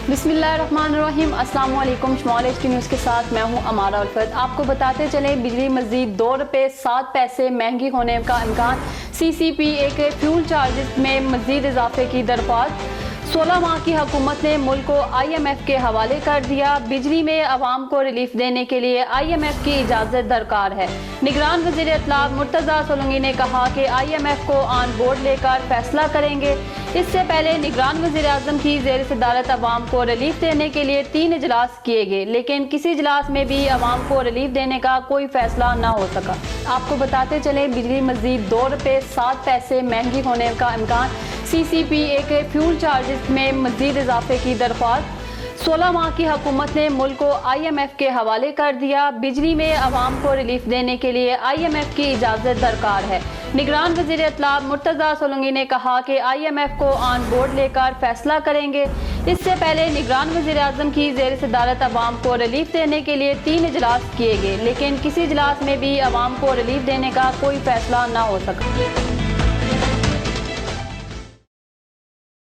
बिस्मिल्लाहिर्रहमानिर्रहीम। अस्सलाम वालेकुम। स्मॉल एच न्यूज़ के साथ मैं हूं अमारा उल्फत। आपको बताते चले बिजली मज़ीद 2 रुपये 7 पैसे महंगी होने का इम्कान। CCPA के फ्यूल चार्जेस में मज़ीद इजाफे की दरख्वास्त। 16 माह की हुकूमत ने मुल्क को IMF के हवाले कर दिया। बिजली में आवाम को रिलीफ देने के लिए IMF की इजाज़त दरकार है। निगरान वज़ीर इत्तलात मुर्तज़ा सोलंकी ने कहा कि IMF को ऑन बोर्ड लेकर फैसला करेंगे। इससे पहले निगरान वज़ीर आज़म की ज़ेर सदारत अवाम को रिलीफ देने के लिए 3 इजलास किए गए, लेकिन किसी इजलास में भी अवाम को रिलीफ देने का कोई फैसला न हो सका। आपको बताते चले बिजली मज़ीद 2 रुपये 7 पैसे महंगी होने का इम्कान। CCPA के फ्यूल चार्जेस में मज़ीद इजाफे की दरख्वास्त। 16 माह की हुकूमत ने मुल्क को IMF के हवाले कर दिया। बिजली में आवाम को रिलीफ देने के लिए IMF की इजाज़त दरकार है। निगरान वज़ीर इत्तलात मुर्तज़ा सोलंकी ने कहा कि IMF को ऑन बोर्ड लेकर फैसला करेंगे। इससे पहले निगरान वज़ीर आज़म की ज़ेर सदारत अवाम को रिलीफ देने के लिए 3 इजलास किए गए, लेकिन किसी इजलास में भी अवाम को रिलीफ देने का कोई फैसला न हो सका।